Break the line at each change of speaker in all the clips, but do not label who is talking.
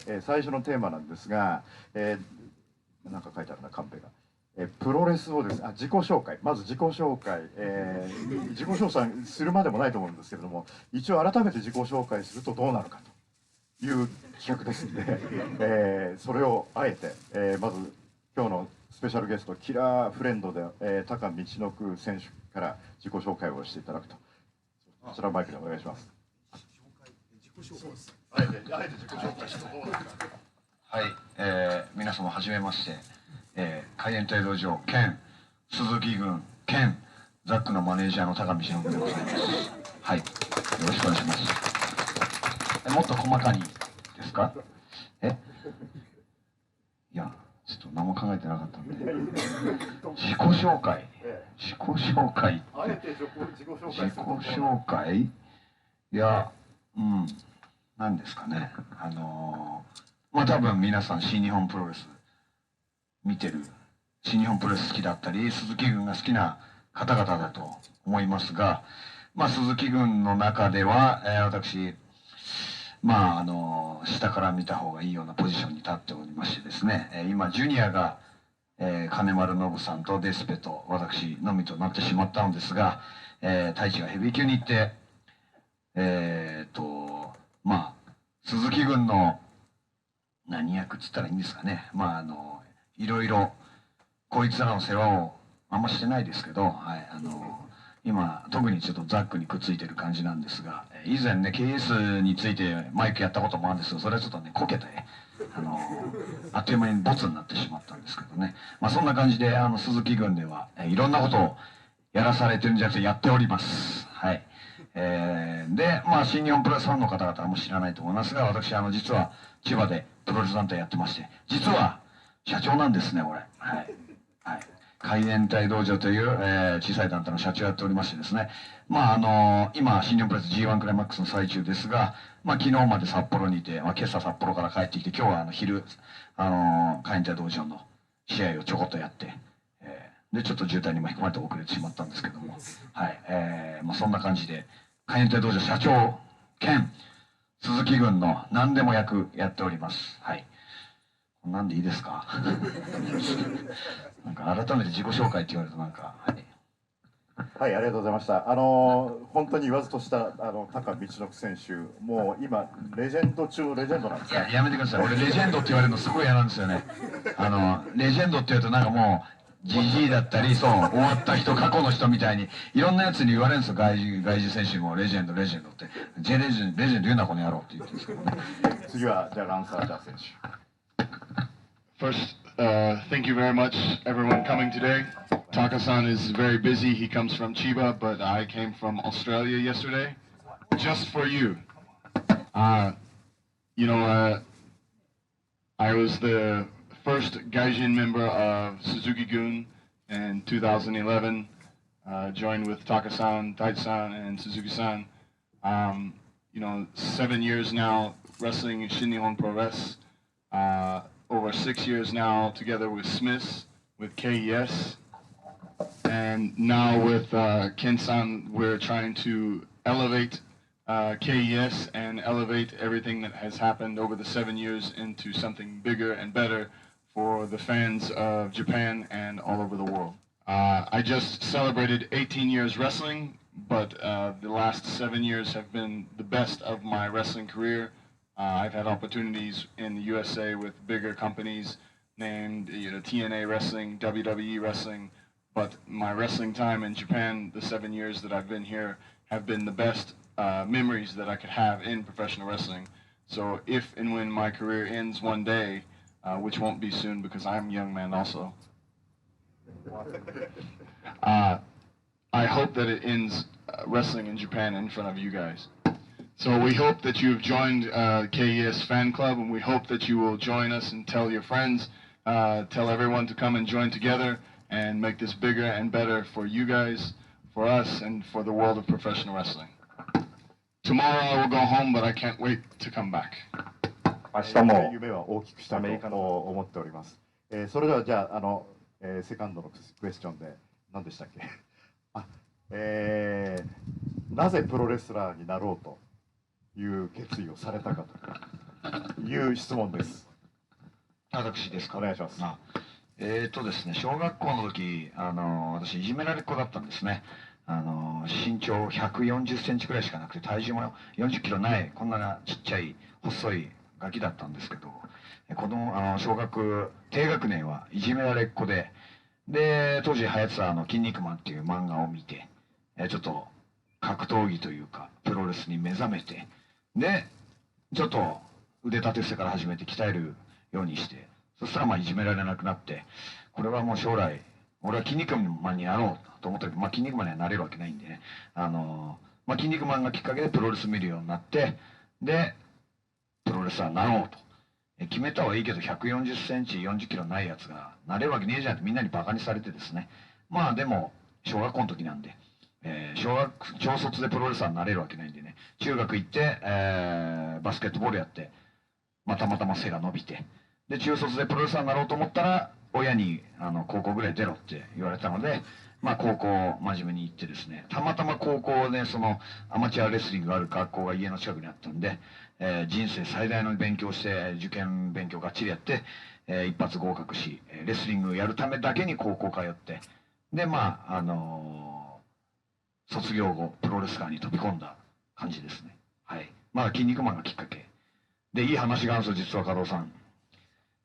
で、最初のテーマなんですが、なんか書いてあるな、カンペが。プロレスをですね、自己紹介、まず自己紹介、自己紹介するまでもないと思うんですけれども、一応改めて自己紹介するとどうなるかという企画ですんで、それをあえて、まず今日のスペシャルゲスト、キラーフレンドで、高みちのく選手から自己紹介をしていただくと。こちらのマイクでお願いします。自己紹介です。あえて自己紹介してどうなるか。
はい、皆様はじめまして。海援隊道場兼鈴木軍兼ザックのマネージャーの高見忍でございます。はい、よろしくお願いします。もっと細かにですか？いや、ちょっと何も考えてなかったんで。自己紹介いや、何ですかね。まあ多分皆さん新日本プロレス見てる、新日本プロレス好きだったり鈴木軍が好きな方々だと思いますが、まあ鈴木軍の中では、私まあ下から見た方がいいようなポジションに立っておりましてですね、今ジュニアが、金丸信さんとデスペと私のみとなってしまったのですが、太一がヘビー級に行ってまあ鈴木軍の何役っつったらいいんですかね。まあいろいろこいつらの世話をあんましてないですけど、はい、今特にちょっとザックにくっついてる感じなんですが、以前ね KS についてマイクやったこともあるんですけど、それはちょっとねこけてあっという間にボツになってしまったんですけどね。まあそんな感じで鈴木軍ではいろんなことをやらされてるんじゃなくてやっております。はい。で、まあ新日本プロレスファンの方々はもう知らないと思いますが、私実は千葉でプロレス団体やってまして、実は社長なんですね、俺。はい。はい。海援隊道場という、小さい団体の社長をやっておりましてですね。まあ今、新日本プロレス G1 クライマックスの最中ですが、まあ昨日まで札幌にいて、まあ今朝札幌から帰ってきて、今日は昼、海援隊道場の試合をちょこっとやって、で、ちょっと渋滞に巻き込まれて遅れてしまったんですけども、はい。まあそんな感じで、海援隊道場社長兼、鈴木軍の何でも役やっております。はい。なんでいいですか？なんか改めて自己紹介って言われるとなんか、はい。
はい、ありがとうございました。本当に言わずとした高みちのく選手、もう今レジェンド中のレジェンドなんですか？
やめてください。俺レジェンドって言われるのすごい嫌なんですよね。レジェンドって言うとなんかもう。ジジイだったり、そう、終わった人、過去の人みたいに、いろんなやつに言われるんですよ、外人選手も、レジェンドって。レジェンド言うな、この野郎って言ってるんですけどね。
次は、じゃあ、ランサー・ジャー選
手。First, thank you very much, everyone coming today. Taka-san is very busy. He comes from Chiba, but I came from Australia yesterday, just for you. I was the first Gaijin member of Suzuki-gun in 2011, joined with Taka-san, Taichi-san, and Suzuki-san. 7 years now wrestling in Shin-Nihon Pro Res. Over 6 years now together with Smiths, with KES. And now with Ken-san, we're trying to elevate KES and elevate everything that has happened over the 7 years into something bigger and better for the fans of Japan and all over the world. I just celebrated 18 years wrestling, but the last 7 years have been the best of my wrestling career. I've had opportunities in the USA with bigger companies named TNA Wrestling, WWE Wrestling, but my wrestling time in Japan, the 7 years that I've been here, have been the best memories that I could have in professional wrestling. So if and when my career ends one day, which won't be soon because I'm a young man also, I hope that it ends wrestling in Japan in front of you guys. So we hope that you've joined KES Fan Club, and we hope that you will join us and tell your friends, tell everyone to come and join together and make this bigger and better for you guys, for us, and for the world of professional wrestling. Tomorrow I will go home, but I can't wait to come back.
明日も夢は大きくしたいと思っております。それではじゃあセカンドのクエスチョンで何でしたっけ？なぜプロレスラーになろうという決意をされたかと。いう質問です。
私ですか。
お願いします。
ですね、小学校の時、私いじめられっ子だったんですね。身長140センチくらいしかなくて、体重も40キロない、こんなちっちゃい細いガキだったんですけど、小学低学年はいじめられっ子で、当時流行ってた筋肉マンっていう漫画を見て、ちょっと格闘技というかプロレスに目覚めて、でちょっと腕立て伏せから始めて鍛えるようにして、そしたらまあいじめられなくなって、これはもう将来俺は筋肉マンになろうと思ったけど、まあ、筋肉マンにはなれるわけないんでね、筋肉マンがきっかけでプロレス見るようになって、でプロレスラーになろうと決めたはいいけど、140センチ40キロないやつがなれるわけねえじゃんってみんなにバカにされてですね、まあでも小学校の時なんで、小卒でプロレスラーになれるわけないんでね、中学行って、バスケットボールやって、たまたま背が伸びて、で中卒でプロレスラーになろうと思ったら親に高校ぐらい出ろって言われたので、高校真面目に行ってですね、たまたま高校でそのアマチュアレスリングがある学校が家の近くにあったんで、人生最大の勉強して受験勉強がっちりやって、一発合格し、レスリングやるためだけに高校通って、で卒業後プロレスラーに飛び込んだ感じですね。はい。筋肉マンがきっかけで、いい話があるんですよ、実は加藤さん。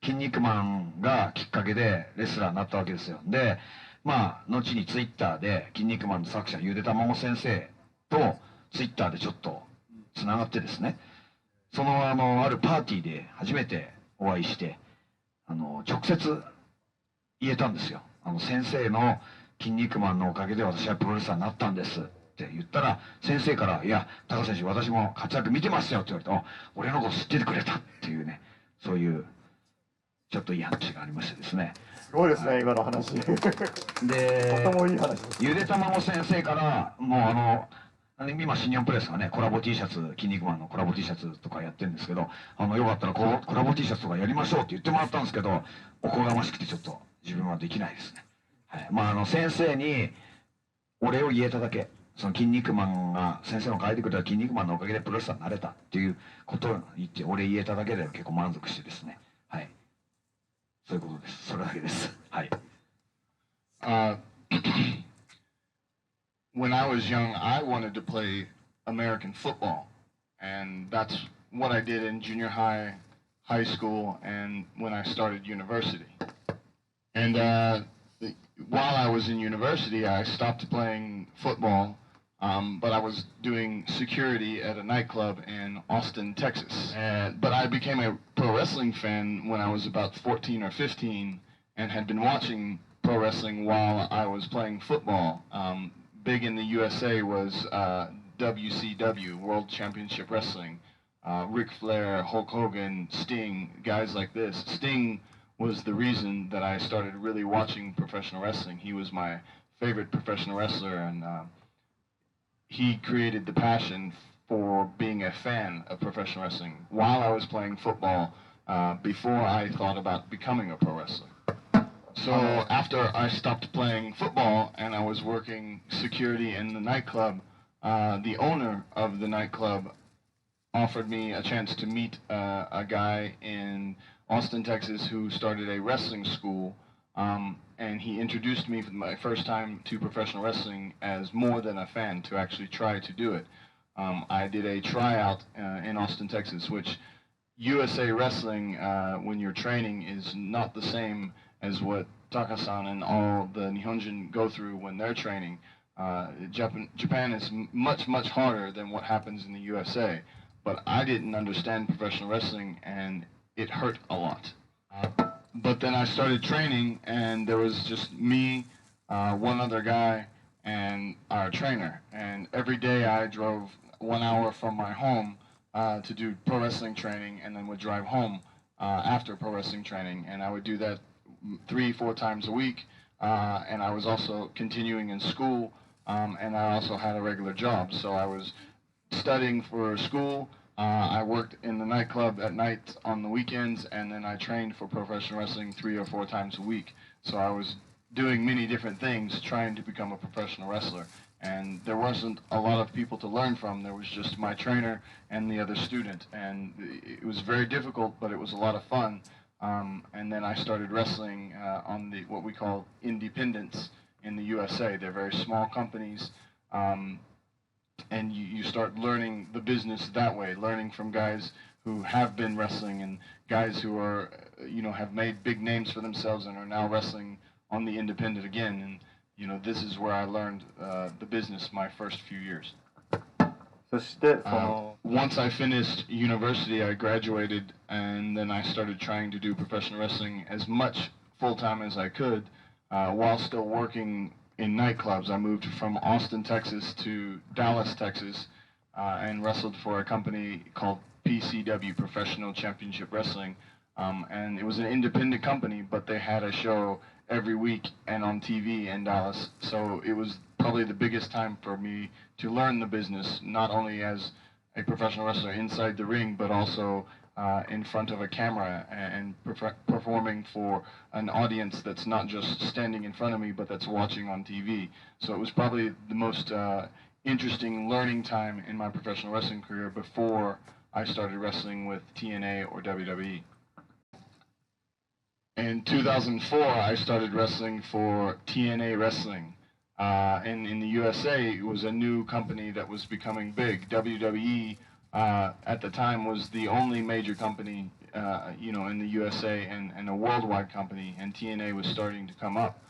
筋肉マンがきっかけでレスラーになったわけですよ。で後にツイッターで筋肉マンの作者ゆでたまご先生とツイッターでちょっとつながってですね、あるパーティーで初めてお会いして、直接言えたんですよ。先生の筋肉マンのおかげで私はプロレスラーになったんですって言ったら、先生から「いや高選手、私も活躍見てますよ」って言われて、あ、俺のこと知っててくれたっていうね、そういうちょっといい話がありましてですね。
すごいですね、今の話。
で、
とてもいい話です。
ゆでたまご先生からもう今新日本プレスがねコラボ T シャツ、筋肉マンのコラボ T シャツとかやってるんですけど、よかったらコラボ T シャツとかやりましょうって言ってもらったんですけど、おこがましくてちょっと自分はできないですね。はい、先生にお礼を言えただけ、その筋肉マンが先生の書いてくれた筋肉マンのおかげでプロレスラーになれたっていうことを言ってお礼言えただけで結構満足してですね、はい、そういうことです。それだけです。はい。
When I was young, I wanted to play American football, and that's what I did in junior high, high school, and when I started university. And while I was in university, I stopped playing football, but I was doing security at a nightclub in Austin, Texas. But I became a pro wrestling fan when I was about 14 or 15 and had been watching pro wrestling while I was playing football. Big in the USA was WCW, World Championship Wrestling. Ric Flair, Hulk Hogan, Sting, guys like this. Sting was the reason that I started really watching professional wrestling. He was my favorite professional wrestler, and he created the passion for being a fan of professional wrestling while I was playing football, before I thought about becoming a pro wrestler. So after I stopped playing football and I was working security in the nightclub, the owner of the nightclub offered me a chance to meet a guy in Austin, Texas, who started a wrestling school, and he introduced me for my first time to professional wrestling as more than a fan, to actually try to do it. I did a tryout in Austin, Texas, which USA Wrestling, when you're training, is not the same as what Taka-san and all the Nihonjin go through when they're training. Japan is much, much harder than what happens in the USA. But I didn't understand professional wrestling, and it hurt a lot. But then I started training, and there was just me, one other guy, and our trainer. And every day I drove 1 hour from my home to do pro wrestling training, and then would drive home after pro wrestling training. And I would do that 3-4 times a week. And I was also continuing in school, and I also had a regular job. So I was studying for school. I worked in the nightclub at night on the weekends, and then I trained for professional wrestling 3 or 4 times a week. So I was doing many different things trying to become a professional wrestler. and there wasn't a lot of people to learn from. There was just my trainer and the other student, and it was very difficult, but it was a lot of fun. And then I started wrestling on what we call independents in the USA. They're very small companies, and you start learning the business that way, learning from guys who have been wrestling and guys who are, have made big names for themselves and are now wrestling on the independent again. And this is where I learned the business my first few years.
そして
once I finished university, I graduated, and then I started trying to do professional wrestling as much full-time as I could, while still working in nightclubs. I moved from Austin, Texas to Dallas, Texas, and wrestled for a company called PCW, Professional Championship Wrestling. And it was an independent company, but they had a show every week and on TV in Dallas. So it was probably the biggest time for me to learn the business, not only as a professional wrestler inside the ring, but also in front of a camera and performing for an audience that's not just standing in front of me, but that's watching on TV. So it was probably the most interesting learning time in my professional wrestling career before I started wrestling with TNA or WWE. In 2004, I started wrestling for TNA Wrestling. In the USA, it was a new company that was becoming big. WWE at the time was the only major company, in the USA and a worldwide company, and TNA was starting to come up.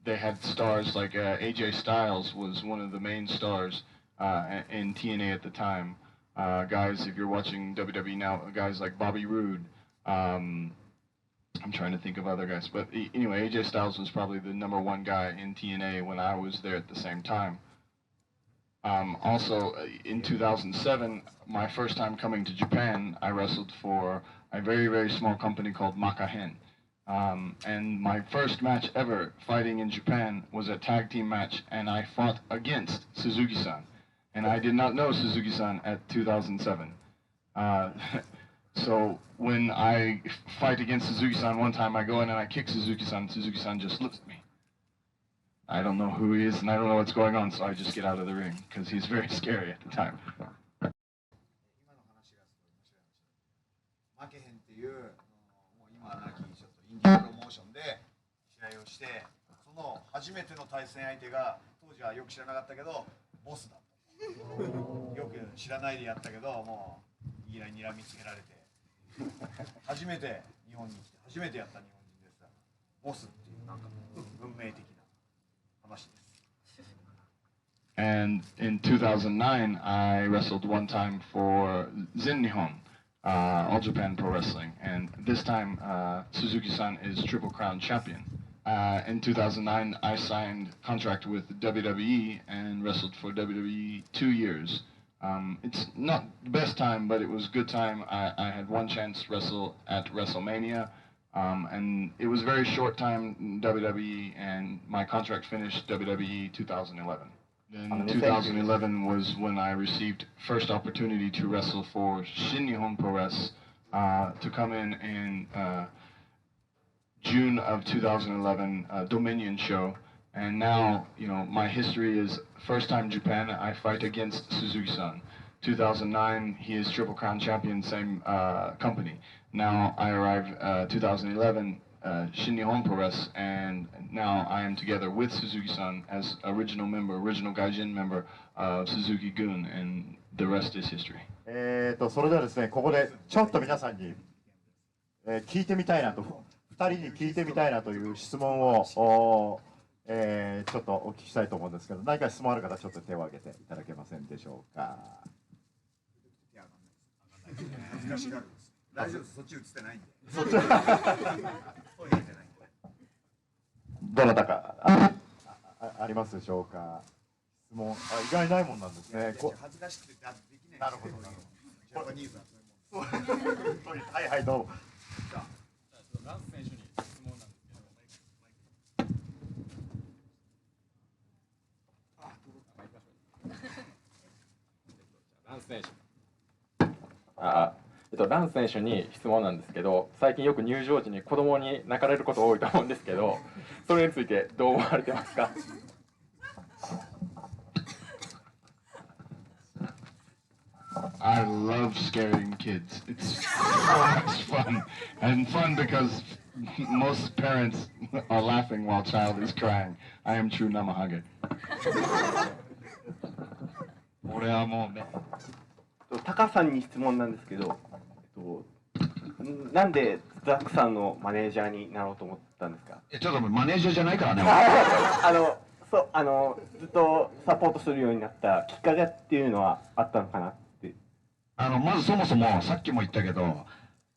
They had stars like AJ Styles was one of the main stars in TNA at the time. Guys, if you're watching WWE now, guys like Bobby Roode. I'm trying to think of other guys, but anyway, AJ Styles was probably the #1 guy in TNA when I was there at the same time. Also, in 2007, my first time coming to Japan, I wrestled for a very, very small company called Makahen. And my first match ever fighting in Japan was a tag team match, and I fought against Suzuki-san. And I did not know Suzuki-san at 2007. So when I fight against Suzuki-san one time, I go in and I kick Suzuki-san. Suzuki-san just looks at me. I don't know who he is and I don't know what's going on, so I just get out of the ring because he's very scary at the time.
負けへんっていうもう今はなきちょっとインディープロモーションで試合をして、その初めての対戦相手が当時はよく知らなかったけどボスだった。よく知らないでやったけどもういきなり睨みつけられて。初めて日本に来て初めてやった日本人ですからボスっていうなんか運命的な話です。
And in 2009, I wrestled one time for Zen Nihon, All Japan Pro Wrestling, and this time Suzuki-san is Triple Crown champion. In 2009, I signed a contract with WWE and wrestled for WWE 2 years. It's not the best time, but it was a good time. I had one chance to wrestle at WrestleMania, and it was a very short time in WWE, and my contract finished WWE 2011. Then 2011 was when I received first opportunity to wrestle for Shin Nihon Pro Wrestling, to come in June of 2011 Dominion show. And now, my history is first time Japan, I fight against Suzuki-san. 2009, he is Triple Crown champion, same company. Now I arrive 2011, Shin Nihon Pro Wrestling, and now I am together with Suzuki-san as original Gaijin member of Suzuki-gun, and the rest is history.
それではですね、ここでちょっと皆さんに、聞いてみたいなと、2人に聞いてみたいなという質問をちょっとお聞きしたいと思うんですけど、何か質問ある方ちょっと手を挙げていただけませんでしょうか。
恥ずかしがるんです。大丈夫です。そっち映ってないんで。
そっちどなたかありますでしょうか。質問意外ないもんなんですね。
恥ずかしくてできない。
なるほど。
ジャパニーズはそういうもん。
はいはいどうも。
じゃあランス選手に質問なんですけど。ランス選手。ラン選手に質問なんですけど、最近よく入場時に子供に泣かれること多いと思うんですけど、それについてどう思われてますか？
I love scaring kids. It's so much fun. And fun because most parents are laughing while child is crying. I am true namahage.
俺はもうね、
タカさんに質問なんですけど、なんでザックさんのマネージャーになろうと思ったんですか？
ちょっとマネージャーじゃないからね。
ずっとサポートするようになったきっかけっていうのはあったのかなって。
まずそもそもさっきも言ったけど、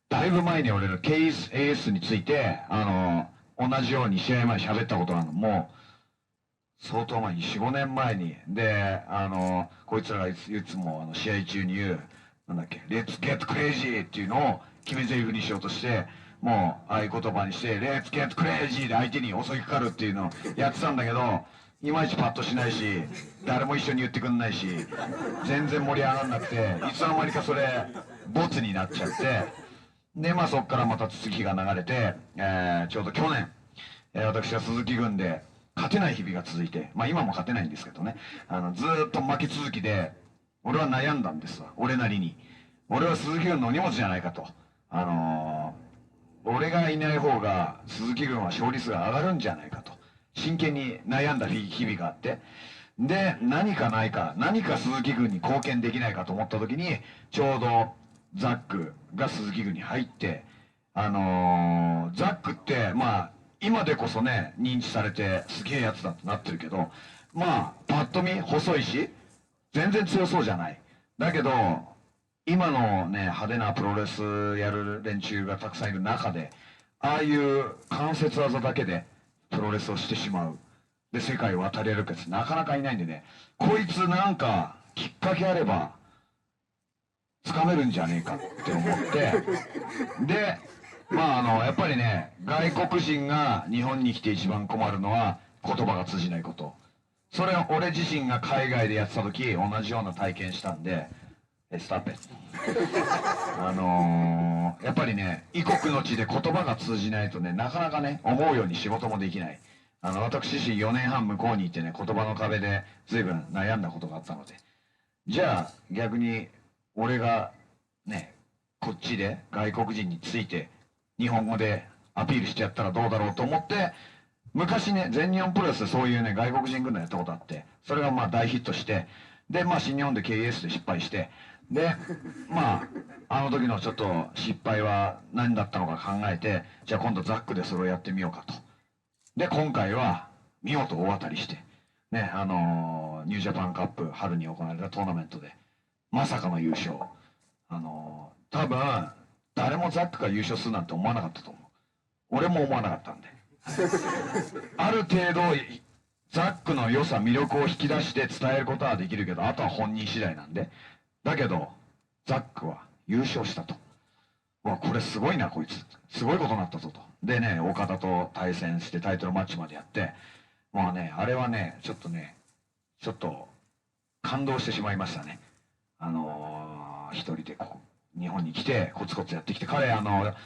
だいぶ前に俺ら KAS について同じように試合前に喋ったことがあるの。もう相当前に4、5年前に。でこいつらがいつも試合中に言うなんだっけ、Let's get crazy っていうのを決め台詞にしようとして、もう合言葉にしてLet's get crazy で相手に襲いかかるっていうのをやってたんだけど、いまいちパッとしないし、誰も一緒に言ってくんないし、全然盛り上がんなくて、いつの間にかそれボツになっちゃって、でそこからまた続きが流れて、ちょうど去年、私は鈴木軍で勝てない日々が続いて、今も勝てないんですけどね、ずーっと負け続きで、俺は悩んだんですわ。俺なりに。俺は鈴木軍のお荷物じゃないかと。俺がいない方が鈴木軍は勝率が上がるんじゃないかと真剣に悩んだ日々があって、で何かないか、何か鈴木軍に貢献できないかと思った時に、ちょうどザックが鈴木軍に入って、ザックって今でこそね認知されてすげえやつだってなってるけど、パッと見細いし全然強そうじゃない。だけど今のね派手なプロレスやる連中がたくさんいる中で、ああいう関節技だけでプロレスをしてしまう、で世界を渡り歩くやつなかなかいないんでね、こいつなんかきっかけあればつかめるんじゃねえかって思って、でやっぱりね、外国人が日本に来て一番困るのは言葉が通じないこと。それは俺自身が海外でやってた時同じような体験したんで、スタッペやっぱりね、異国の地で言葉が通じないとね、なかなかね思うように仕事もできない。私自身4年半向こうに行ってね、言葉の壁で随分悩んだことがあったので、じゃあ逆に俺がねこっちで外国人について日本語でアピールしてやったらどうだろうと思って、昔ね全日本プロレスでそういうね外国人軍団やったことあって、それが大ヒットして、で新日本で KS で失敗して、であの時のちょっと失敗は何だったのか考えて、じゃあ今度ザックでそれをやってみようかと。で今回は見事大当たりしてね、ニュージャパンカップ春に行われたトーナメントでまさかの優勝。多分誰もザックが優勝するなんて思わなかったと思う。俺も思わなかったんである程度ザックの良さ魅力を引き出して伝えることはできるけど、あとは本人次第なんで。だけどザックは優勝したと。これすごいな、こいつすごいことになったぞと。でね、岡田と対戦してタイトルマッチまでやって、あれはねちょっと感動してしまいましたね。一人で日本に来てコツコツやってきて、彼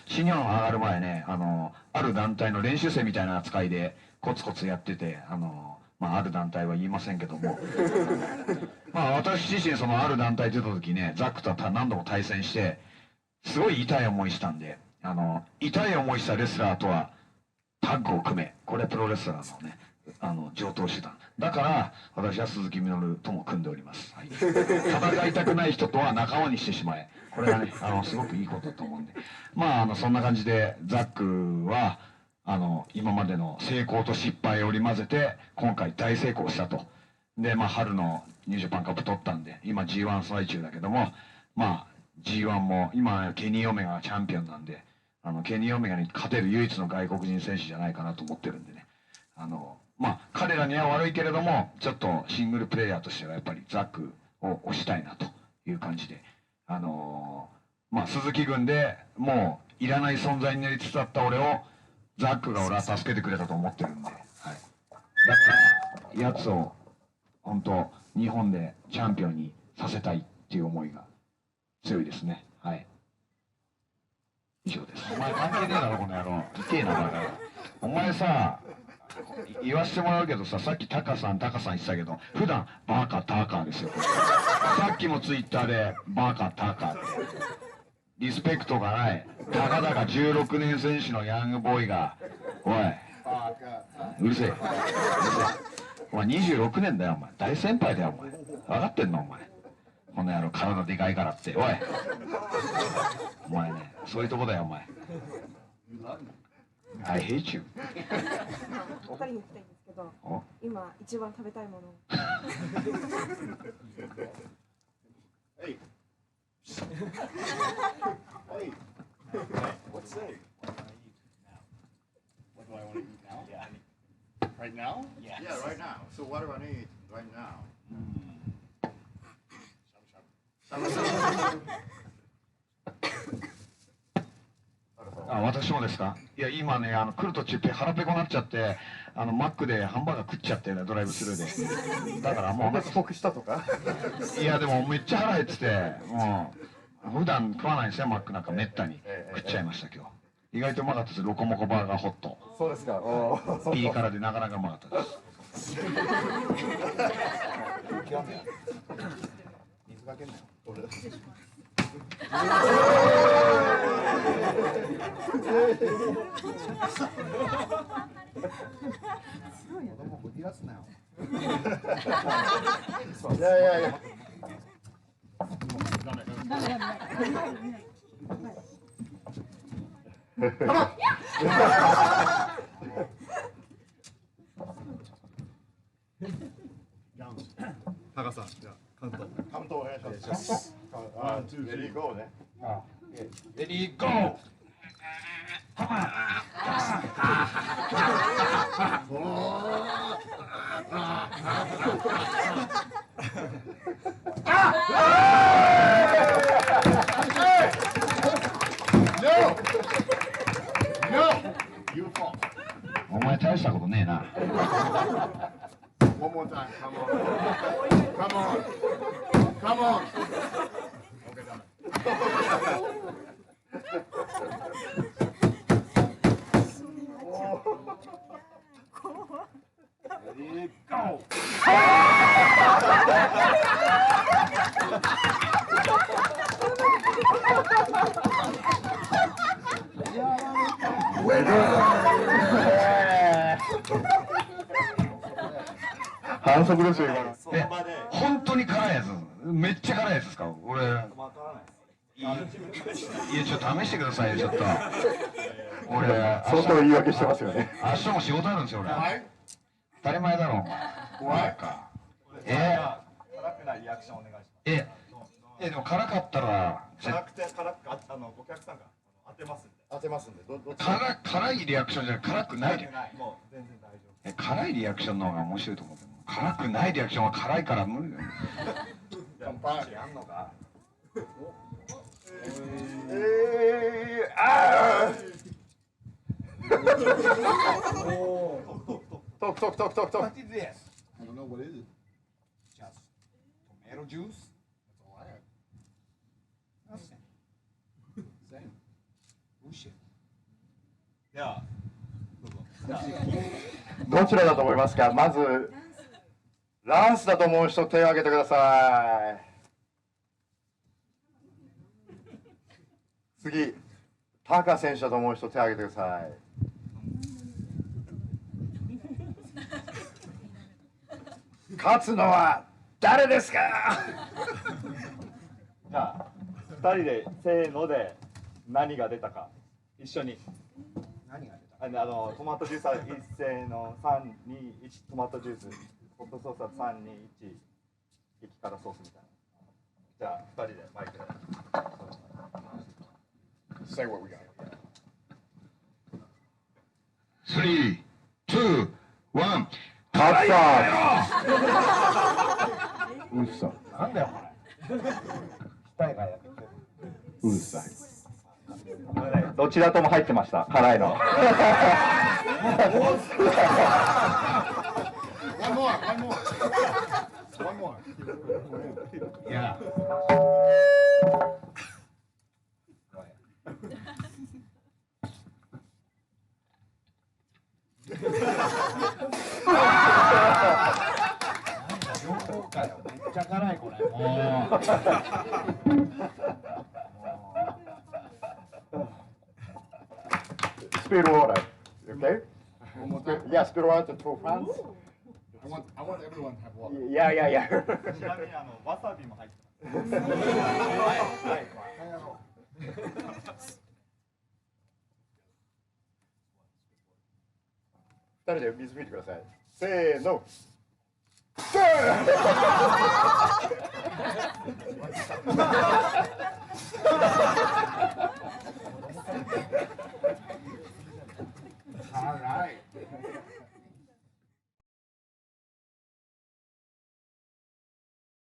新日本上がる前ね、ある団体の練習生みたいな扱いでコツコツやってて、ある団体は言いませんけども私自身そのある団体出た時ね、ザックとは何度も対戦してすごい痛い思いしたんで、痛い思いしたレスラーとはタッグを組め、これプロレスラーのね上等手段だから、私は鈴木みのるとも組んでおります、はい、戦いたくない人とは仲間にしてしまえ、これがねすごくいいことだと思うんで、そんな感じでザックは今までの成功と失敗を織り交ぜて今回大成功したと。で春のニュージャパンカップ取ったんで、今 G1 最中だけども、G1 も今ケニー・オメガがチャンピオンなんで、ケニー・オメガに勝てる唯一の外国人選手じゃないかなと思ってるんでね、彼らには悪いけれども、ちょっとシングルプレイヤーとしてはやっぱりザックを推したいなという感じで、鈴木軍でもういらない存在になりつつあった俺をザックが俺は助けてくれたと思ってるんで、だからやつを本当日本でチャンピオンにさせたいっていう思いが強いですね。はい、以上です。お前関係ねえだろこの野郎、痛えなバカ。お前さ言わせてもらうけどさ、さっきタカさん言ってたけど、普段バカタカですよ。さっきもツイッターでバカタカってリスペクトがない、たかだか16年選手のヤングボーイが、おい、うるせえ、お前26年だよ、お前大先輩だよ、お前分かってんの、お前この野郎体でかいからって、おいお前ね、そういうとこだよ、お前。I hate you。
お二人に聞きたいんですけど、今一番食べたいもの。
Hey. Hey. What's that?
What do I want to eat now? Yeah. Right now?
Yeah.
Yeah, right now. So what do I need right now?
あ、私もですか。いや今ね、来る途中腹ペコになっちゃって、マックでハンバーガー食っちゃってね、ドライブスルーで。だからもう
遅刻したとか？
いやでもめっちゃ腹減ってて、もう普段食わないんですよ、マックなんかめったに。食っちゃいました今日。意外とうまかったです、ロコモコバーガーホット。
そうですか。
ピリ辛でなかなかうまかったです。
水かけんなよ。子供ぶり出すなよ。
いやいやいや。
タカさん、じゃあ関東。
関東お願いします。レディーゴーね。
レディーゴー。お前大したことねえな。
One more time. Come on. Come on. Come on. Okay, done. Ready, go.
反則ですよ今の。
え、本当に辛いやつ、めっちゃ辛いやつですか。俺、いやちょっと試してくださいよ、ちょっと。俺、
相当言い訳してますよね。
明日も仕事あるんですよ、俺。当たり前だろ、お前。か。
辛くないリアクションお願いします。
でも辛かったら、
辛くて辛くお客さんが当てますんで。
当てますんで。どっち？
辛いリアクションじゃなく辛くない。
もう全然大丈夫。
辛いリアクションの方が面白いと思ってる。辛くないリアクションは辛いから無理だよ。
乾杯。やんのか。
トクトクトクトクトク。
What is this? I don't know what is it. Just tomato juice. That's all I have. Nothing. Same. Bullshit. では、どうぞ。
どちらだと思いますか。まずランスだと思う人手を挙げてください。次、タカ選手だと思う人手を挙げてください。勝つのは誰ですか。
じゃあ2人でせーので何が出たか一緒に。
何が出た？
トマトジュースは一斉の3、2、1トマトジュース、ホットソースは3、2、1激辛ソースみたいな。じゃあ2人でマイクで。
Say what we got.
3、2、1。
勝ったうるさい。
なんだよこれ。鍛えがやってる。
うるさい。
どちらとも入ってました。辛いの。
One more, one more. One more.
Yeah.
茶辛いこれ。も
Spill water. Okay?
One more time.
Yeah, spill water to France.
I want everyone to have water.
Yeah, yeah, yeah.
ちなみにわさびも入ってます。
二人で水吹いてください。せーの。